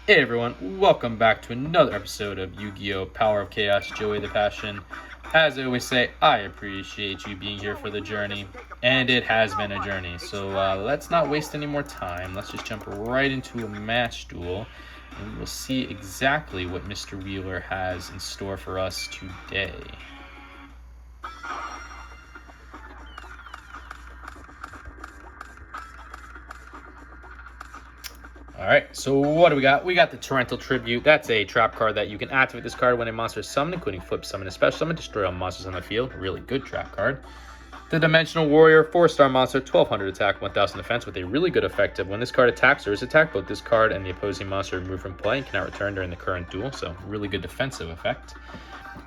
Hey everyone, welcome back to another episode of Yu-Gi-Oh! Power of Chaos, Joey the Passion. As I always say, I appreciate you being here for the journey, and it has been a journey. So let's not waste any more time. Let's just jump right into a match duel, and we'll see exactly what Mr. Wheeler has in store for us today. Alright, so what do we got? We got the Torrential Tribute. That's a trap card that you can activate this card when a monster is summoned, including flip summon and special summon, destroy all monsters on the field. Really good trap card. The Dimensional Warrior, 4-star monster, 1200 attack, 1000 defense, with a really good effect of when this card attacks or is attacked, both this card and the opposing monster are removed from play and cannot return during the current duel, so really good defensive effect.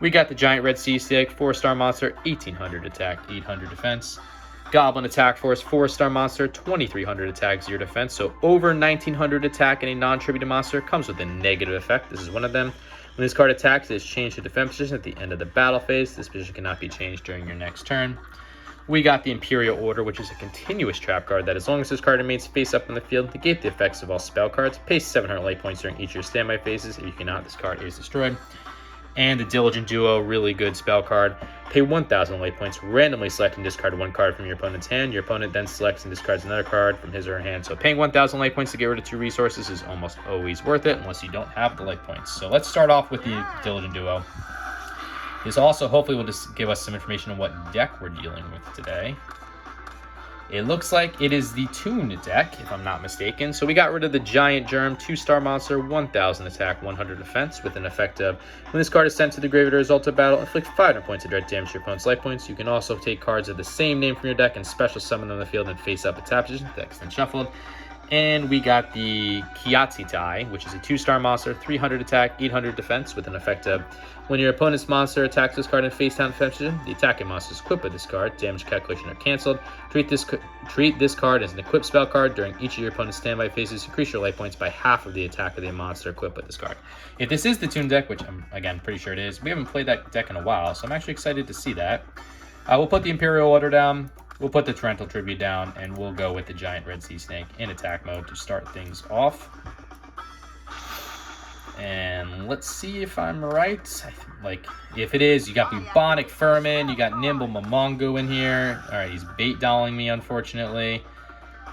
We got the Giant Red Sea Snake, 4-star monster, 1800 attack, 800 defense. Goblin Attack Force, 4-star monster, 2300 attack, 0 defense. So over 1900 attack and a non-tributed monster comes with a negative effect. This is one of them. When this card attacks, it is changed to defense position at the end of the battle phase. This position cannot be changed during your next turn. We got the Imperial Order, which is a continuous trap card that as long as this card remains face up on the field, negate the effects of all spell cards. Pay 700 life points during each of your standby phases. If you cannot, this card is destroyed. And the Diligent Duo, really good spell card. Pay 1,000 life points, randomly select and discard one card from your opponent's hand. Your opponent then selects and discards another card from his or her hand. So paying 1,000 life points to get rid of 2 resources is almost always worth it, unless you don't have the life points. So let's start off with the Diligent Duo. This also hopefully will just give us some information on what deck we're dealing with today. It looks like it is the Toon deck, if I'm not mistaken. So we got rid of the Giant Germ, 2-star monster, 1000 attack, 100 defense, with an effect of when this card is sent to the graveyard as a result of battle, inflict 500 points of direct damage to your opponent's life points. You can also take cards of the same name from your deck and special summon them on the field and face up a tap position. Deck's then shuffled. And we got the Kiatsitai, which is a 2-star monster, 300 attack, 800 defense, with an effect of when your opponent's monster attacks this card in face down defense position, the attacking monster is equipped with this card. Damage calculation are canceled. Treat this card as an equipped spell card. During each of your opponent's standby phases, increase your life points by half of the attack of the monster equipped with this card. If this is the Toon deck, which I'm, again, pretty sure it is, we haven't played that deck in a while, so I'm actually excited to see that. We'll put the Imperial Order down. We'll put the Torrential Tribute down, and we'll go with the Giant Red Sea Snake in attack mode to start things off. And let's see if I'm right. Like, if it is, you got Bubonic Furman, you got Nimble Momongo in here. All right, he's bait dolling me, unfortunately.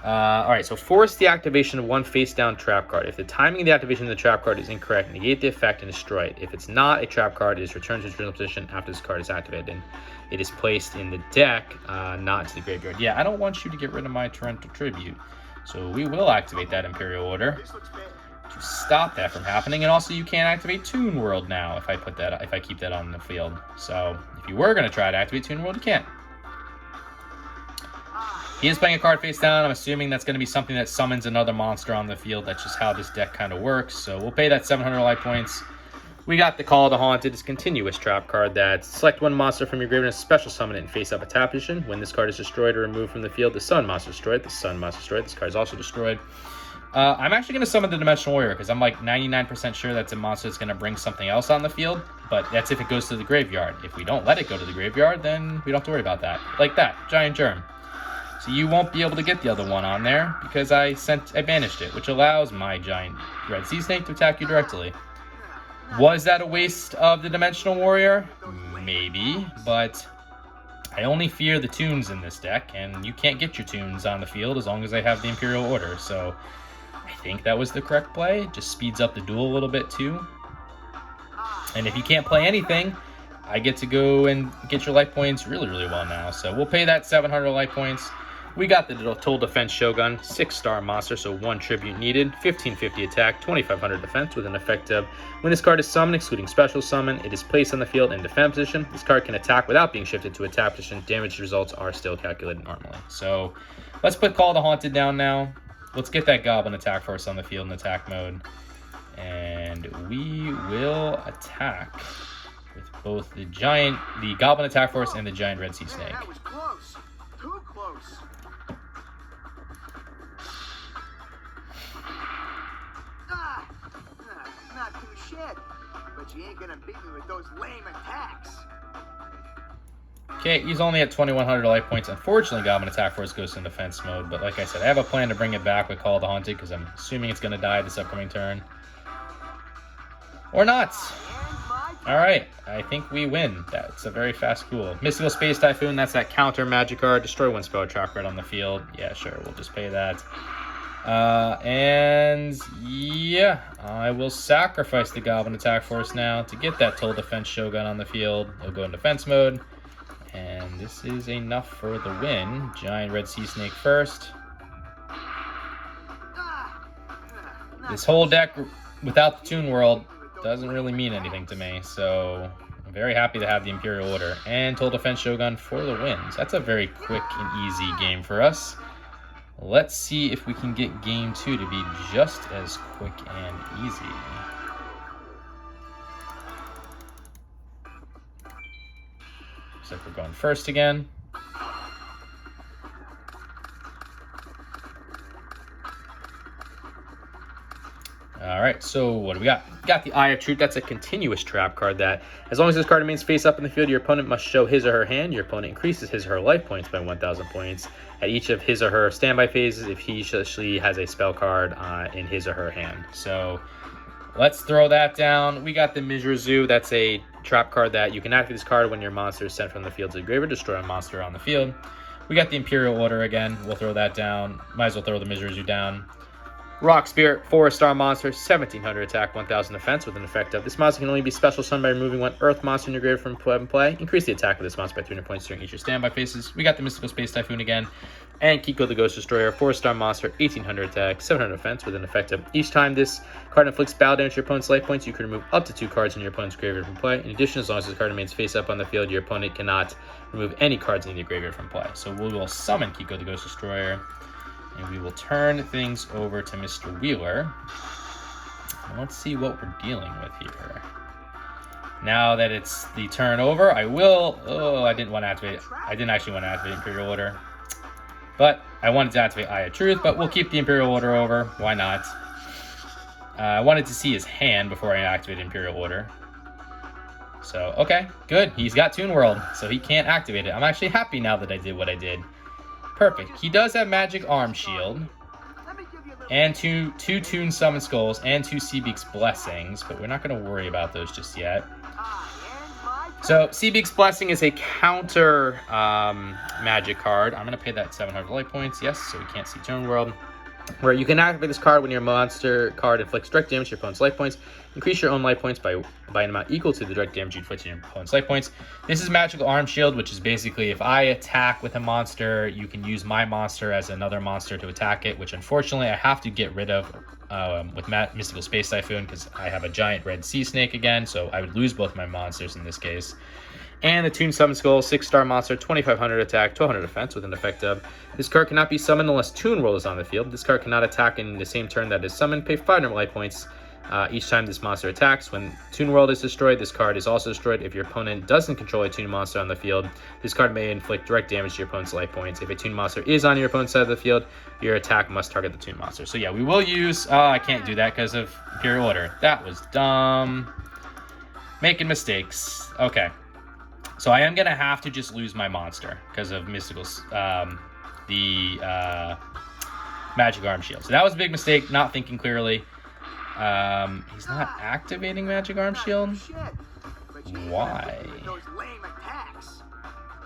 All right, so force the activation of one face-down trap card. If the timing of the activation of the trap card is incorrect, negate the effect and destroy it. If it's not a trap card, it is returned to its original position after this card is activated. And it is placed in the deck, not into the graveyard. Yeah, I don't want you to get rid of my Torrential Tribute. So we will activate that Imperial Order to stop that from happening. And also you can't activate Toon World now if I keep that on the field. So if you were going to try to activate Toon World, you can't. He is playing a card face down. I'm assuming that's going to be something that summons another monster on the field. That's just how this deck kind of works. So we'll pay that 700 life points. We got the Call of the Haunted. It's a continuous trap card that select one monster from your graveyard and special summon it and face up a tap position. When this card is destroyed or removed from the field, the Sun monster is destroyed. The Sun monster is destroyed. This card is also destroyed. I'm actually going to summon the Dimensional Warrior because I'm like 99% sure that's a monster that's going to bring something else on the field. But that's if it goes to the graveyard. If we don't let it go to the graveyard, then we don't have to worry about that. Like that, Giant Germ. So you won't be able to get the other one on there because I banished it, which allows my Giant Red Sea Snake to attack you directly. Was that a waste of the Dimensional Warrior? Maybe, but I only fear the Toons in this deck, and you can't get your Toons on the field as long as I have the Imperial Order, so I think that was the correct play. It just speeds up the duel a little bit too. And if you can't play anything, I get to go and get your life points really, really well now. So we'll pay that 700 life points. We got the Total Defense Shogun, 6-star monster, so 1 tribute needed, 1550 attack, 2500 defense, with an effect of when this card is summoned, excluding special summon, it is placed on the field in defense position. This card can attack without being shifted to attack position. Damage results are still calculated normally. So let's put Call of the Haunted down now. Let's get that Goblin Attack Force on the field in attack mode. And we will attack with both the Goblin Attack Force and the Giant Red Sea Snake. That was close. Too close. Not too shit. But you ain't gonna beat me with those lame attacks. Okay, he's only at 2100 life points. Unfortunately, Goblin Attack Force goes in defense mode, but like I said, I have a plan to bring it back with Call of the Haunted because I'm assuming it's going to die this upcoming turn. Or not. Alright, I think we win. That's a very fast duel. Mystical Space Typhoon, that's that counter magic card. Destroy one spell or trap card on the field. Yeah, sure, we'll just pay that. And yeah, I will sacrifice the Goblin Attack Force now to get that Total Defense Shogun on the field. He'll go in defense mode. And this is enough for the win. Giant Red Sea Snake first. This whole deck without the Toon World doesn't really mean anything to me, so I'm very happy to have the Imperial Order and Total Defense Shogun for the wins. That's a very quick and easy game for us. Let's see if we can get game 2 to be just as quick and easy. Looks like we're going first again. All right, so what do we got? We got the Eye of Truth. That's a continuous trap card that, as long as this card remains face up in the field, your opponent must show his or her hand. Your opponent increases his or her life points by 1,000 points at each of his or her standby phases if he or she has a spell card in his or her hand. So let's throw that down. We got the Mizrazu. That's a trap card that you can activate this card when your monster is sent from the field to the graveyard. Destroy a monster on the field. We got the Imperial Order again. We'll throw that down. Might as well throw the Mizrazu down. Rock Spirit, 4-star monster, 1700 attack, 1000 defense with an effect of this monster can only be special summoned by removing one earth monster in your graveyard from play. Increase the attack of this monster by 300 points during each of your standby phases. We got the Mystical Space Typhoon again. And Kiko the Ghost Destroyer, 4-star monster, 1800 attack, 700 defense with an effect of each time this card inflicts battle damage to your opponent's life points, you can remove up to 2 cards in your opponent's graveyard from play. In addition, as long as this card remains face up on the field, your opponent cannot remove any cards in your graveyard from play. So we will summon Kiko the Ghost Destroyer. And we will turn things over to Mr. Wheeler. And let's see what we're dealing with here. Now that it's the turn over, I will... Oh, I didn't want to activate... I didn't actually want to activate Imperial Order. But I wanted to activate Eye of Truth, but we'll keep the Imperial Order over. Why not? I wanted to see his hand before I activate Imperial Order. So, okay, good. He's got Toon World, so he can't activate it. I'm actually happy now that I did what I did. Perfect. He does have Magic Arm Shield, and two Toon Summon Skulls, and 2 Seabeak's Blessings, but we're not going to worry about those just yet. So, Seabeak's Blessing is a counter magic card. I'm going to pay that 700 life points, yes, so we can't see Toon World. Where you can activate this card when your monster card inflicts direct damage to your opponent's life points. Increase your own life points by an amount equal to the direct damage you inflict to your opponent's life points. This is Magical Arm Shield, which is basically if I attack with a monster, you can use my monster as another monster to attack it, which unfortunately I have to get rid of with Mystical Space Typhoon because I have a giant red sea snake again, so I would lose both my monsters in this case. And the Toon Summon Skull, 6-star monster, 2500 attack, 1200 defense with an effect of this card cannot be summoned unless Toon World is on the field. This card cannot attack in the same turn that is summoned. Pay 500 life points each time this monster attacks. When Toon World is destroyed, this card is also destroyed. If your opponent doesn't control a Toon monster on the field, this card may inflict direct damage to your opponent's life points. If a Toon monster is on your opponent's side of the field, your attack must target the Toon monster. So yeah, we will use... I can't do that because of Imperial Order. That was dumb. Making mistakes. Okay. So I am going to have to just lose my monster because of Mystical's, Magic Arm Shield. So that was a big mistake, not thinking clearly. He's not activating Magic Arm Shield? Why?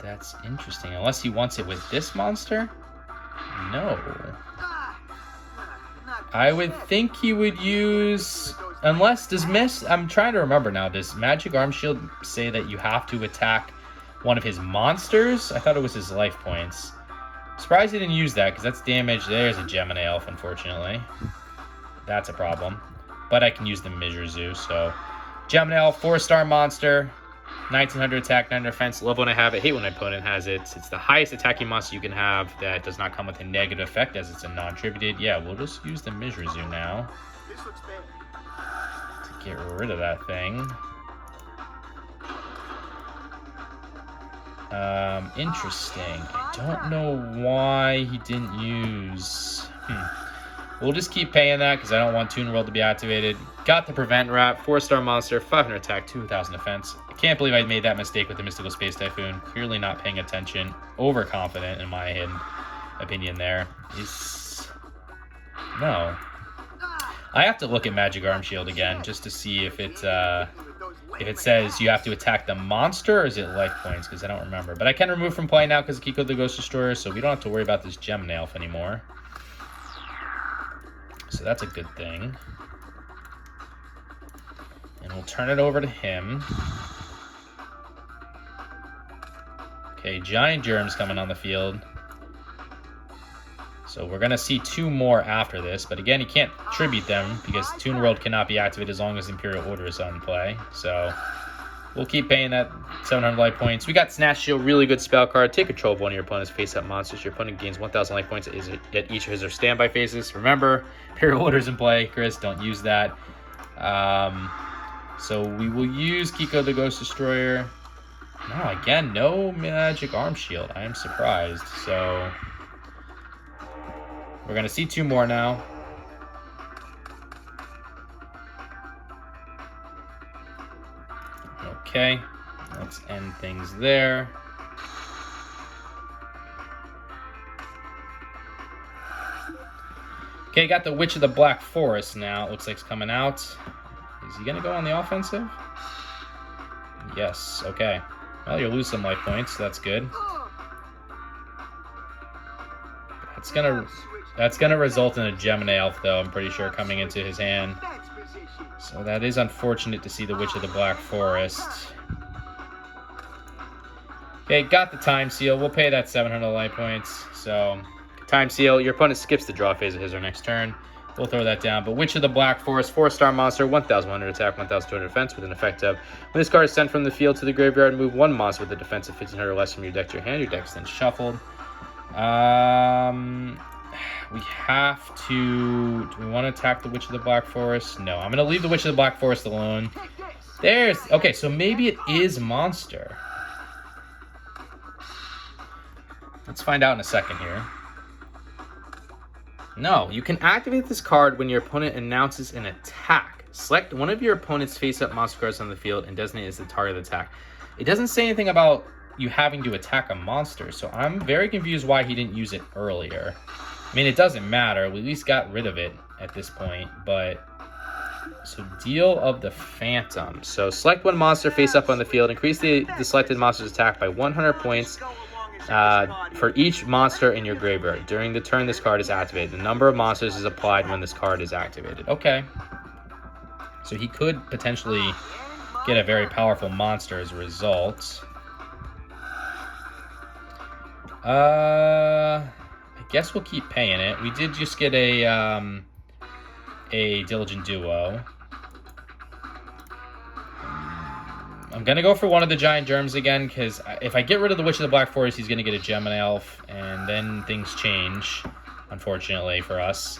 That's interesting. Unless he wants it with this monster? No. I would think he would use... Unless, I'm trying to remember now, does Magic Arm Shield say that you have to attack one of his monsters? I thought it was his life points. Surprised he didn't use that, because that's damage. There's a Gemini Elf, unfortunately. That's a problem. But I can use the Mizrazu, so... Gemini Elf, 4-star monster, 1900 attack, 900 defense. Love when I have it, hate when an opponent has it. It's the highest attacking monster you can have that does not come with a negative effect, as it's a non-tributed. Yeah, we'll just use the Mizrazu now. This looks bad. Get rid of that thing. Interesting. I don't know why he didn't use... We'll just keep paying that because I don't want Toon World to be activated. Got the Prevent Wrap, 4-star monster, 500 attack, 2000 defense. I can't believe I made that mistake with the Mystical Space Typhoon. Clearly not paying attention. Overconfident in my opinion there. No. I have to look at Magic Arm Shield again just to see if it says you have to attack the monster or is it life points, because I don't remember. But I can remove from play now because of Kiko the Ghost Destroyer, so we don't have to worry about this Gem Elf anymore. So that's a good thing. And we'll turn it over to him. Okay, Giant Germs coming on the field. So we're going to see 2 more after this. But again, you can't tribute them because Toon World cannot be activated as long as Imperial Order is on play. So we'll keep paying that 700 life points. We got Snatch Shield, really good spell card. Take control of one of your opponent's face-up monsters. Your opponent gains 1,000 life points at each of his or standby phases. Remember, Imperial Order's in play. Chris, don't use that. So we will use Kiko the Ghost Destroyer. No, again, no Magic Arm Shield. I am surprised. So we're going to see 2 more now. Okay, let's end things there. Okay, got the Witch of the Black Forest now. It looks like it's coming out. Is he going to go on the offensive? Yes, okay. Well, you'll lose some life points, so that's good. That's gonna result in a Gemini Elf, though, I'm pretty sure, coming into his hand. So that is unfortunate to see the Witch of the Black Forest. Okay, got the Time Seal. We'll pay that 700 life points. So, Time Seal. Your opponent skips the draw phase of his or next turn. We'll throw that down. But Witch of the Black Forest, 4-star monster, 1,100 attack, 1,200 defense with an effect of when this card is sent from the field to the graveyard, move 1 monster with a defense of 1,500 or less from your deck to your hand. Your deck's then shuffled. We have to... Do we want to attack the Witch of the Black Forest? No, I'm going to leave the Witch of the Black Forest alone. There's... Okay, so maybe it is monster. Let's find out in a second here. No, you can activate this card when your opponent announces an attack. Select one of your opponent's face-up monster cards on the field and designate it as the target of the attack. It doesn't say anything about you having to attack a monster, so I'm very confused why he didn't use it earlier. I mean, it doesn't matter. We at least got rid of it at this point, but... So, Deal of the Phantom. So, select 1 monster face-up on the field. Increase the selected monster's attack by 100 points for each monster in your graveyard. During the turn this card is activated. The number of monsters is applied when this card is activated. Okay. So, he could potentially get a very powerful monster as a result. I guess we'll keep paying it. We did just get a Diligent Duo. I'm going to go for one of the Giant Germs again, because if I get rid of the Witch of the Black Forest, he's going to get a Gemini Elf, and then things change, unfortunately, for us.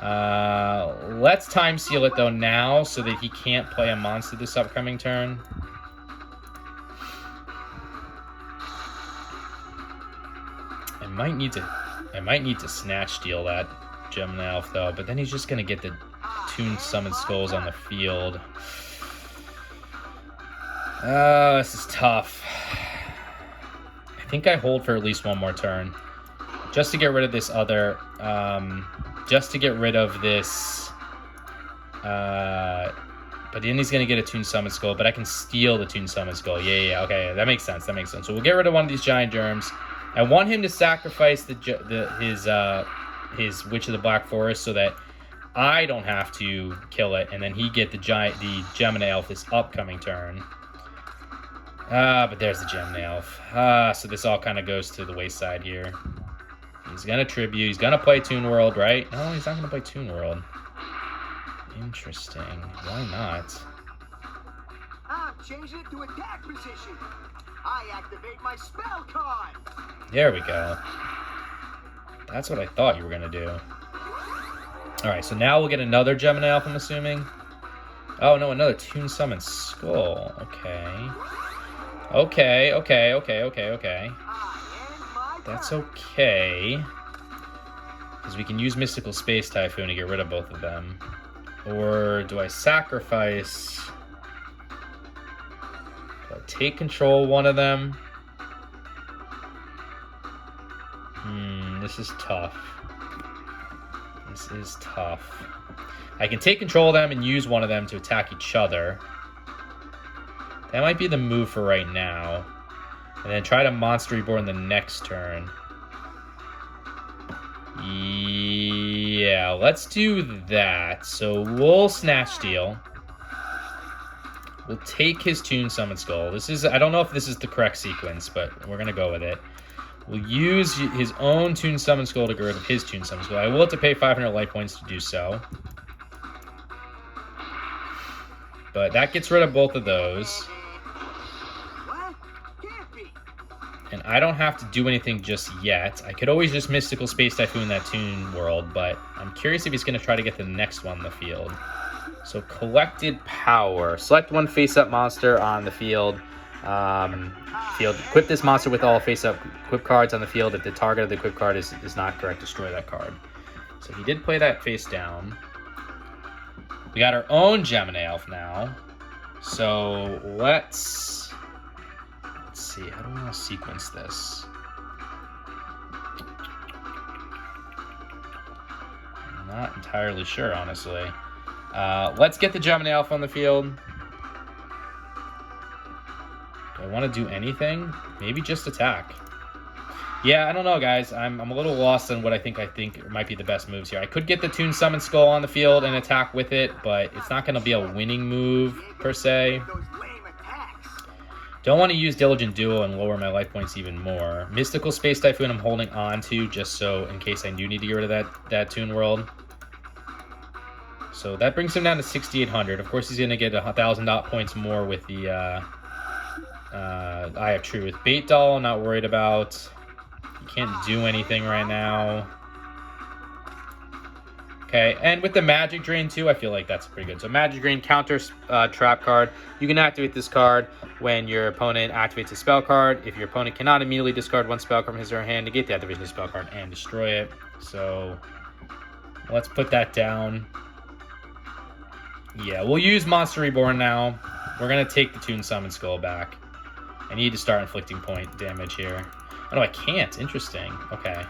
Let's Time Seal it, though, now, so that he can't play a monster this upcoming turn. I might need to Snatch Steal that Gemini Elf, though, but then he's just going to get the Toon Summon Skulls on the field. This is tough. I think I hold for at least 1 more turn. Just to get rid of this other... just to get rid of this... but then he's going to get a Toon Summon Skull, but I can steal the Toon Summon Skull. Yeah, okay, that makes sense, So we'll get rid of one of these Giant Germs. I want him to sacrifice his Witch of the Black Forest so that I don't have to kill it, and then he get the Gemini Elf this upcoming turn. But there's the Gemini Elf. So this all kind of goes to the wayside here. He's gonna tribute. He's gonna play Toon World, right? No, he's not gonna play Toon World. Interesting. Why not? Change it to attack position. I activate my spell card. There we go. That's what I thought you were going to do. Alright, so now we'll get another Gemini Elf, I'm assuming. Oh, no, another Toon Summon Skull. Okay. Okay. That's okay. Because we can use Mystical Space Typhoon to get rid of both of them. Or do I sacrifice... take control of one of them? This is tough. I can take control of them and use one of them to attack each other. That might be the move for right now. And then try to Monster Reborn the next turn. Yeah, let's do that. So we'll Snatch Steal. We'll take his Toon Summon Skull. This is, I don't know if this is the correct sequence, but we're going to go with it. We'll use his own Toon Summon Skull to get rid of his Toon Summon Skull. I will have to pay 500 life points to do so. But that gets rid of both of those. And I don't have to do anything just yet. I could always just Mystical Space Typhoon that Toon World, but I'm curious if he's going to try to get the next one on the field. So Collected Power. Select one face-up monster on the field. Equip this monster with all face-up equip cards on the field. If the target of the equip card is not correct, destroy that card. So he did play that face down. We got our own Gemini Elf now. So let's see. How do we want to sequence this? I'm not entirely sure, honestly. Let's get the Gemini Elf on the field. Do I want to do anything? Maybe just attack. Yeah, I don't know, guys. I'm a little lost on what I think might be the best moves here. I could get the Toon Summon Skull on the field and attack with it, but it's not going to be a winning move, per se. Don't want to use Diligent Duel and lower my life points even more. Mystical Space Typhoon I'm holding on to just so in case I do need to get rid of that Toon World. So that brings him down to 6,800. Of course, he's going to get 1,000 points more with the Eye of Truth. Bait Doll, I'm not worried about. Can't do anything right now. Okay, and with the Magic Drain too, I feel like that's pretty good. So Magic Drain counters trap card. You can activate this card when your opponent activates a spell card. If your opponent cannot immediately discard one spell card from his or her hand, negate the activation of the spell card and destroy it. So let's put that down. Yeah, we'll use Monster Reborn now. We're going to take the Toon Summon Skull back. I need to start inflicting point damage here. Oh, no, I can't. Interesting. Okay.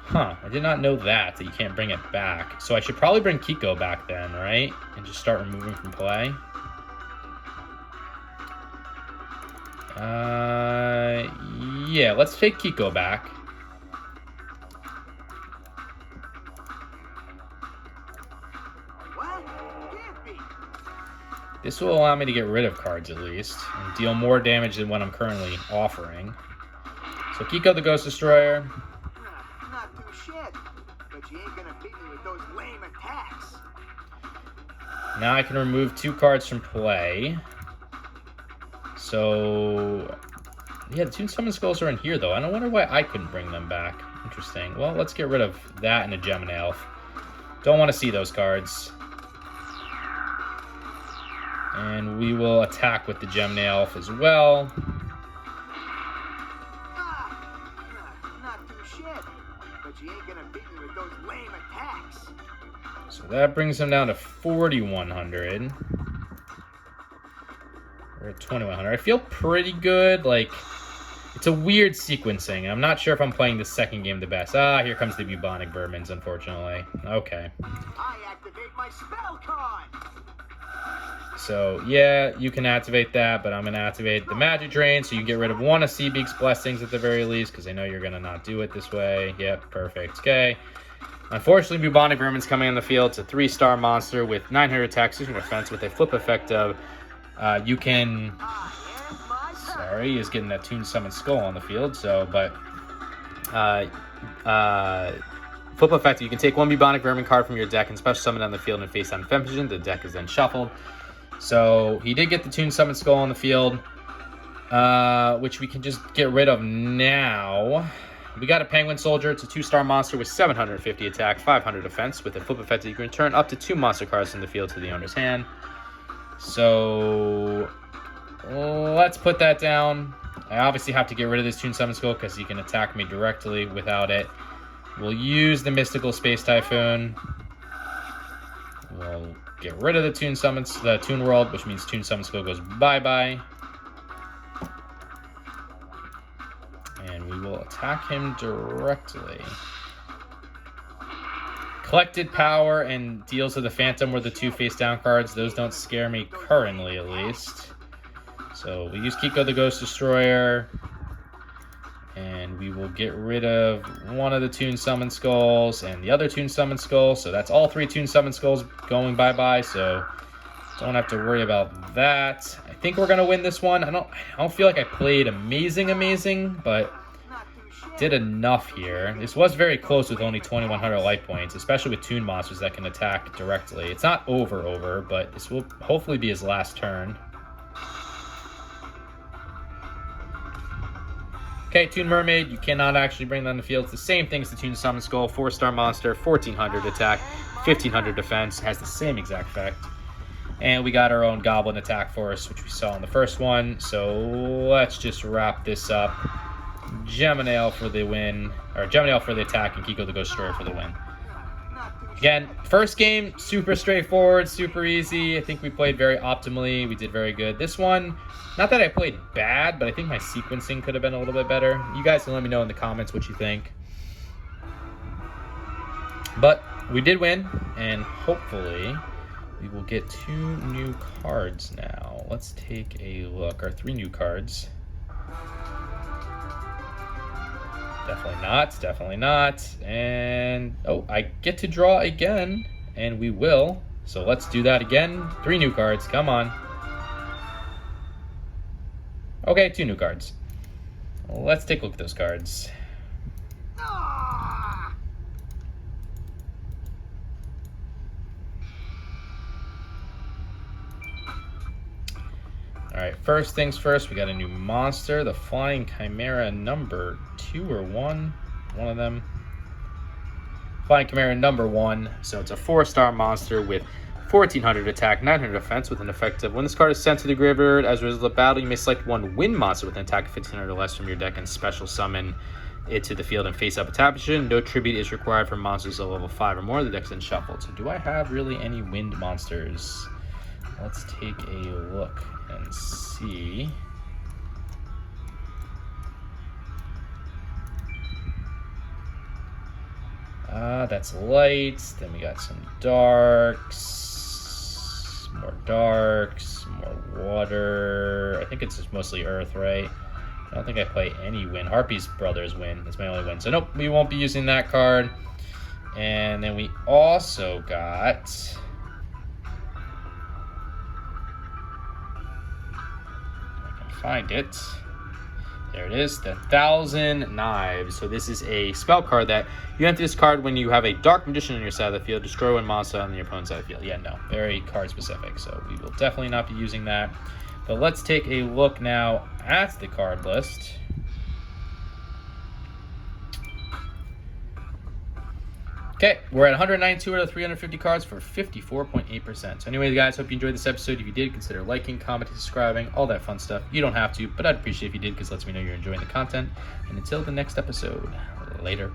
Huh. I did not know that you can't bring it back. So I should probably bring Kiko back then, right? And just start removing from play. Yeah, let's take Kiko back. This will allow me to get rid of cards at least, and deal more damage than what I'm currently offering. So Kiko the Ghost Destroyer. Not too shit, but you ain't gonna beat me with those lame attacks. Now I can remove 2 cards from play. So yeah, the Toon Summon Skulls are in here though. I don't wonder why I couldn't bring them back. Interesting. Well, let's get rid of that and a Gemini Elf. Don't want to see those cards. And we will attack with the Gemini Elf as well. Not too shit, but you ain't gonna beat me with those lame attacks. So that brings him down to 4,100. We're at 2,100. I feel pretty good. Like, it's a weird sequencing. I'm not sure if I'm playing the second game the best. Ah, here comes the Bubonic Vermins, unfortunately. Okay. I activate my spell card. So, yeah, you can activate that, but I'm going to activate the Magic Drain, so you can get rid of one of Seabeak's Blessings at the very least, because I know you're going to not do it this way. Yep, perfect. Okay. Unfortunately, Bubonic Vermin's coming on the field. It's a 3-star monster with 900 attack, 600 defense, with a flip effect of you can... Sorry, he's getting that Toon Summon Skull on the field, so, but... flip effect, you can take one Bubonic Vermin card from your deck and special summon it on the field and face down Femvision. The deck is then shuffled. So he did get the Toon Summon Skull on the field, which we can just get rid of now. We got a Penguin Soldier. It's a 2-star monster with 750 attack, 500 defense. With a flip effect, you can return up to 2 monster cards from the field to the owner's hand. So let's put that down. I obviously have to get rid of this Toon Summon Skull because he can attack me directly without it. We'll use the Mystical Space Typhoon. We'll get rid of the Toon World, which means Toon Summon Skull goes bye-bye. And we will attack him directly. Collected Power and Deals of the Phantom were the two face-down cards. Those don't scare me currently, at least. So we use Kiko the Ghost Destroyer. And we will get rid of one of the Toon Summon Skulls and the other Toon Summon Skull. So that's all 3 Toon Summon Skulls going bye-bye. So don't have to worry about that. I think we're going to win this one. I don't feel like I played amazing, but did enough here. This was very close with only 2,100 life points, especially with Toon Monsters that can attack directly. It's not over, but this will hopefully be his last turn. Okay, Toon Mermaid, you cannot actually bring that on the field. It's the same thing as the Toon Summon Skull. 4-star monster, 1,400 attack, 1,500 defense. Has the same exact effect. And we got our own Goblin attack force, which we saw in the first one. So let's just wrap this up. Geminail for the win, or Geminail for the attack, and Kiko the Ghost Destroyer for the win. Again, first game, super straightforward, super easy. I think we played very optimally. We did very good. This one, not that I played bad, but I think my sequencing could have been a little bit better. You guys can let me know in the comments what you think. But we did win, and hopefully we will get 2 new cards now. Let's take a look. Our 3 new cards. Definitely not. And, oh, I get to draw again, and we will. So let's do that again. 3 new cards, come on. Okay, 2 new cards. Let's take a look at those cards. Alright, first things first, we got a new monster, the Flying Chimera number 2 or 1. One of them. Flying Chimera number 1. So it's a 4-star monster with 1,400 attack, 900 defense with an effect of when this card is sent to the graveyard as a result of battle, you may select 1 wind monster with an attack of 1,500 or less from your deck and special summon it to the field in face-up attack position. No tribute is required for monsters of level 5 or more. The deck's then shuffled. So do I have really any wind monsters? Let's take a look and see. That's light. Then we got some darks, more water. I think it's just mostly earth, right? I don't think I play any wind. Harpy's Brothers win. That's my only win. So nope, we won't be using that card. And then we also got... find it. There it is, the 1,000 Knives. So this is a spell card that you enter this card when you have a Dark Magician on your side of the field. Destroy one monster on your opponent's side of the field. Yeah, no, very card specific. So we will definitely not be using that. But let's take a look now at the card list. Okay, we're at 192 out of 350 cards for 54.8%. So anyway, guys, hope you enjoyed this episode. If you did, consider liking, commenting, subscribing, all that fun stuff. You don't have to, but I'd appreciate if you did because it lets me know you're enjoying the content. And until the next episode, later.